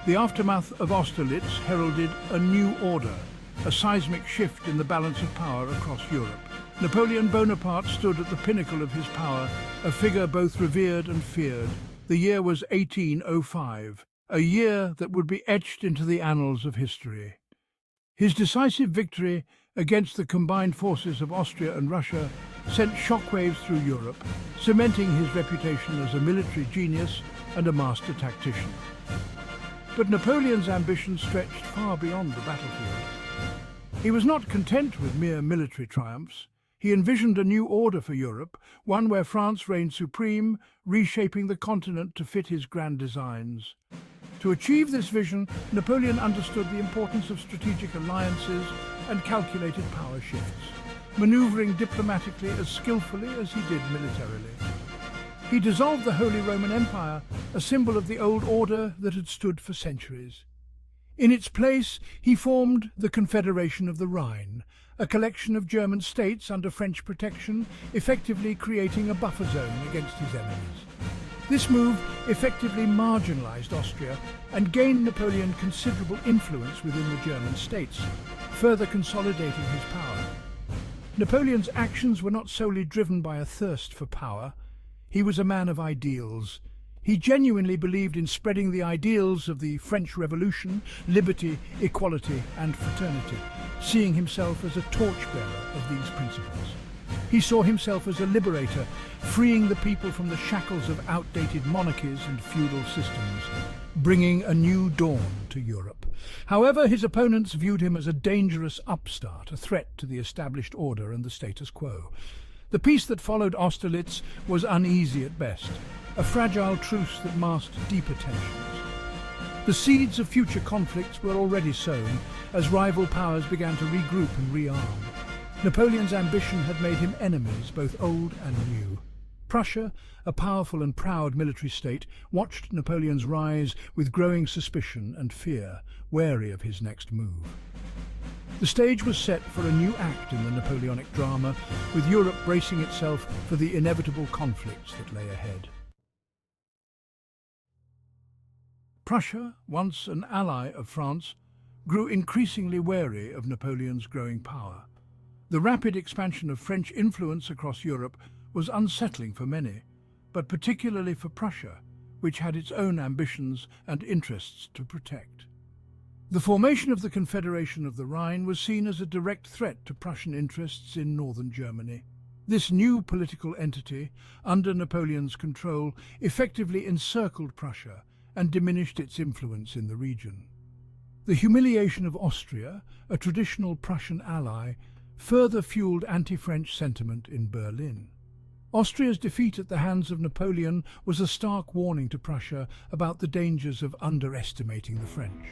The aftermath of Austerlitz heralded a new order, a seismic shift in the balance of power across Europe. Napoleon Bonaparte stood at the pinnacle of his power, a figure both revered and feared. The year was 1805, a year that would be etched into the annals of history. His decisive victory against the combined forces of Austria and Russia sent shockwaves through Europe, cementing his reputation as a military genius and a master tactician. But Napoleon's ambition stretched far beyond the battlefield. He was not content with mere military triumphs. He envisioned a new order for Europe, one where France reigned supreme, reshaping the continent to fit his grand designs. To achieve this vision, Napoleon understood the importance of strategic alliances and calculated power shifts, maneuvering diplomatically as skillfully as he did militarily. He dissolved the Holy Roman Empire, a symbol of the old order that had stood for centuries. In its place, he formed the Confederation of the Rhine, a collection of German states under French protection, effectively creating a buffer zone against his enemies. This move effectively marginalized Austria and gained Napoleon considerable influence within the German states, further consolidating his power. Napoleon's actions were not solely driven by a thirst for power. He was a man of ideals. He genuinely believed in spreading the ideals of the French Revolution, liberty, equality, and fraternity, seeing himself as a torchbearer of these principles. He saw himself as a liberator, freeing the people from the shackles of outdated monarchies and feudal systems, bringing a new dawn to Europe. However, his opponents viewed him as a dangerous upstart, a threat to the established order and the status quo. The peace that followed Austerlitz was uneasy at best, a fragile truce that masked deeper tensions. The seeds of future conflicts were already sown as rival powers began to regroup and rearm. Napoleon's ambition had made him enemies, both old and new. Prussia, a powerful and proud military state, watched Napoleon's rise with growing suspicion and fear, wary of his next move. The stage was set for a new act in the Napoleonic drama, with Europe bracing itself for the inevitable conflicts that lay ahead. Prussia, once an ally of France, grew increasingly wary of Napoleon's growing power. The rapid expansion of French influence across Europe was unsettling for many, but particularly for Prussia, which had its own ambitions and interests to protect. The formation of the Confederation of the Rhine was seen as a direct threat to Prussian interests in northern Germany. This new political entity, under Napoleon's control, effectively encircled Prussia and diminished its influence in the region. The humiliation of Austria, a traditional Prussian ally, further fueled anti-French sentiment in Berlin. Austria's defeat at the hands of Napoleon was a stark warning to Prussia about the dangers of underestimating the French.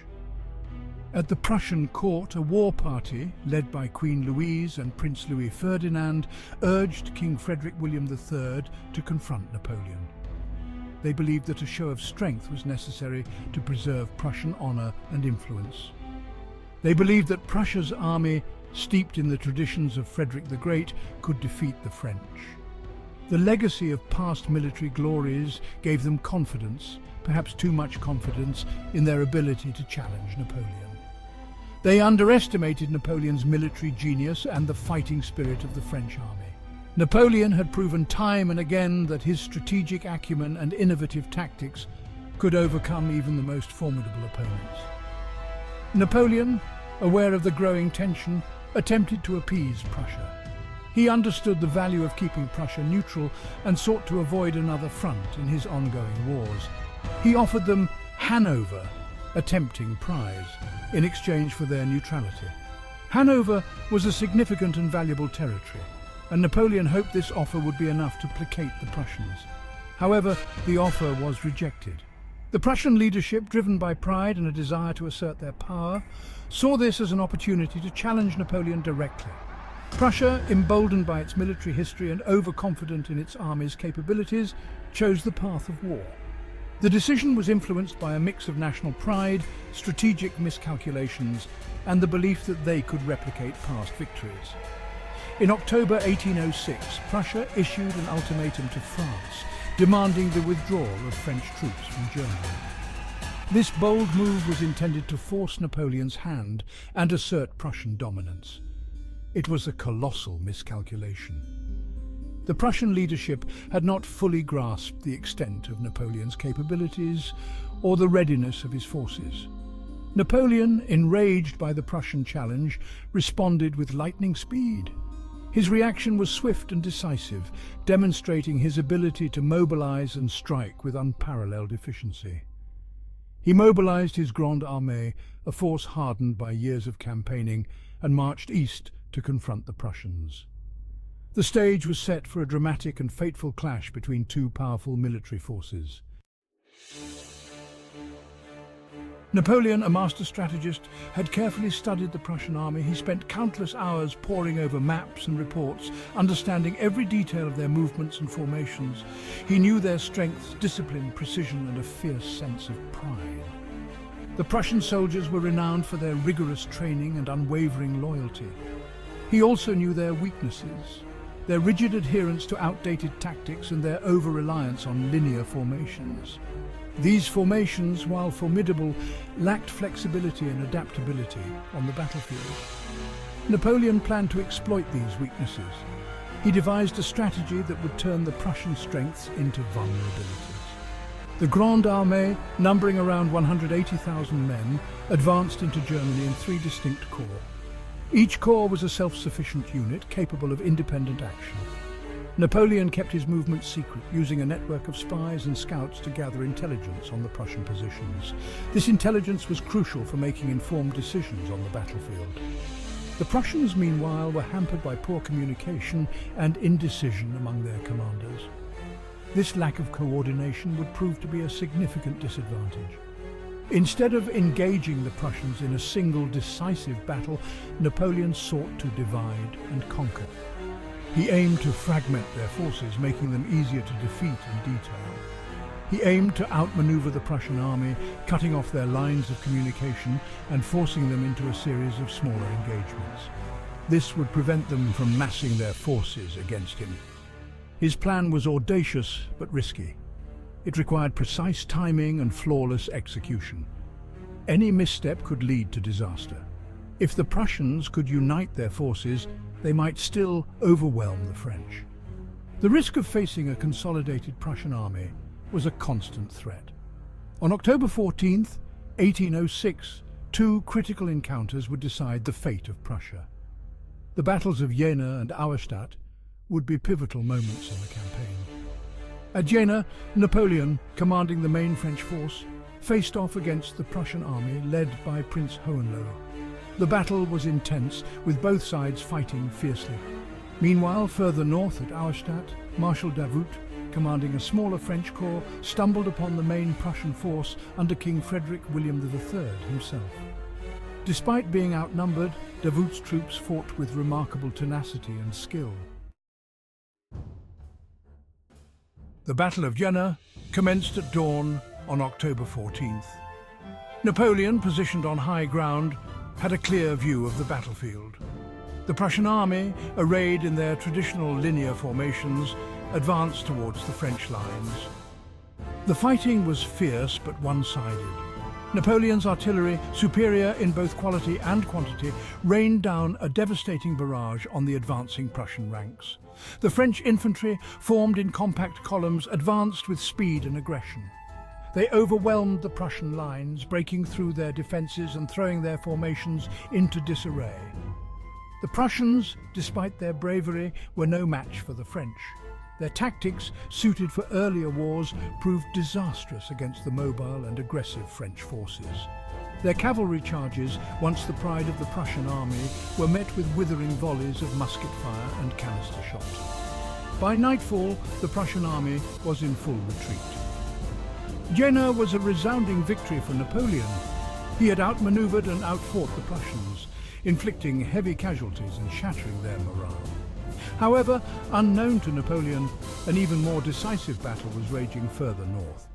At the Prussian court, a war party, led by Queen Louise and Prince Louis Ferdinand, urged King Frederick William III to confront Napoleon. They believed that a show of strength was necessary to preserve Prussian honor and influence. They believed that Prussia's army, steeped in the traditions of Frederick the Great, could defeat the French. The legacy of past military glories gave them confidence, perhaps too much confidence, in their ability to challenge Napoleon. They underestimated Napoleon's military genius and the fighting spirit of the French army. Napoleon had proven time and again that his strategic acumen and innovative tactics could overcome even the most formidable opponents. Napoleon, aware of the growing tension, attempted to appease Prussia. He understood the value of keeping Prussia neutral and sought to avoid another front in his ongoing wars. He offered them Hanover, a tempting prize, in exchange for their neutrality. Hanover was a significant and valuable territory, and Napoleon hoped this offer would be enough to placate the Prussians. However, the offer was rejected. The Prussian leadership, driven by pride and a desire to assert their power, saw this as an opportunity to challenge Napoleon directly. Prussia, emboldened by its military history and overconfident in its army's capabilities, chose the path of war. The decision was influenced by a mix of national pride, strategic miscalculations, and the belief that they could replicate past victories. In October 1806, Prussia issued an ultimatum to France, demanding the withdrawal of French troops from Germany. This bold move was intended to force Napoleon's hand and assert Prussian dominance. It was a colossal miscalculation. The Prussian leadership had not fully grasped the extent of Napoleon's capabilities or the readiness of his forces. Napoleon, enraged by the Prussian challenge, responded with lightning speed. His reaction was swift and decisive, demonstrating his ability to mobilize and strike with unparalleled efficiency. He mobilized his Grande Armée, a force hardened by years of campaigning, and marched east to confront the Prussians. The stage was set for a dramatic and fateful clash between two powerful military forces. Napoleon, a master strategist, had carefully studied the Prussian army. He spent countless hours poring over maps and reports, understanding every detail of their movements and formations. He knew their strengths, discipline, precision, and a fierce sense of pride. The Prussian soldiers were renowned for their rigorous training and unwavering loyalty. He also knew their weaknesses, their rigid adherence to outdated tactics and their over-reliance on linear formations. These formations, while formidable, lacked flexibility and adaptability on the battlefield. Napoleon planned to exploit these weaknesses. He devised a strategy that would turn the Prussian strengths into vulnerabilities. The Grande Armée, numbering around 180,000 men, advanced into Germany in three distinct corps. Each corps was a self-sufficient unit capable of independent action. Napoleon kept his movements secret, using a network of spies and scouts to gather intelligence on the Prussian positions. This intelligence was crucial for making informed decisions on the battlefield. The Prussians, meanwhile, were hampered by poor communication and indecision among their commanders. This lack of coordination would prove to be a significant disadvantage. Instead of engaging the Prussians in a single decisive battle, Napoleon sought to divide and conquer. He aimed to fragment their forces, making them easier to defeat in detail. He aimed to outmaneuver the Prussian army, cutting off their lines of communication and forcing them into a series of smaller engagements. This would prevent them from massing their forces against him. His plan was audacious but risky. It required precise timing and flawless execution. Any misstep could lead to disaster. If the Prussians could unite their forces, they might still overwhelm the French. The risk of facing a consolidated Prussian army was a constant threat. On October 14th, 1806, two critical encounters would decide the fate of Prussia. The battles of Jena and Auerstadt would be pivotal moments in the campaign. At Jena, Napoleon, commanding the main French force, faced off against the Prussian army led by Prince Hohenlohe. The battle was intense, with both sides fighting fiercely. Meanwhile, further north at Auerstadt, Marshal Davout, commanding a smaller French corps, stumbled upon the main Prussian force under King Frederick William III himself. Despite being outnumbered, Davout's troops fought with remarkable tenacity and skill. The Battle of Jena commenced at dawn on October 14th. Napoleon, positioned on high ground, had a clear view of the battlefield. The Prussian army, arrayed in their traditional linear formations, advanced towards the French lines. The fighting was fierce but one-sided. Napoleon's artillery, superior in both quality and quantity, rained down a devastating barrage on the advancing Prussian ranks. The French infantry, formed in compact columns, advanced with speed and aggression. They overwhelmed the Prussian lines, breaking through their defences and throwing their formations into disarray. The Prussians, despite their bravery, were no match for the French. Their tactics, suited for earlier wars, proved disastrous against the mobile and aggressive French forces. Their cavalry charges, once the pride of the Prussian army, were met with withering volleys of musket fire and canister shot. By nightfall, the Prussian army was in full retreat. Jena was a resounding victory for Napoleon. He had outmaneuvered and outfought the Prussians, inflicting heavy casualties and shattering their morale. However, unknown to Napoleon, an even more decisive battle was raging further north.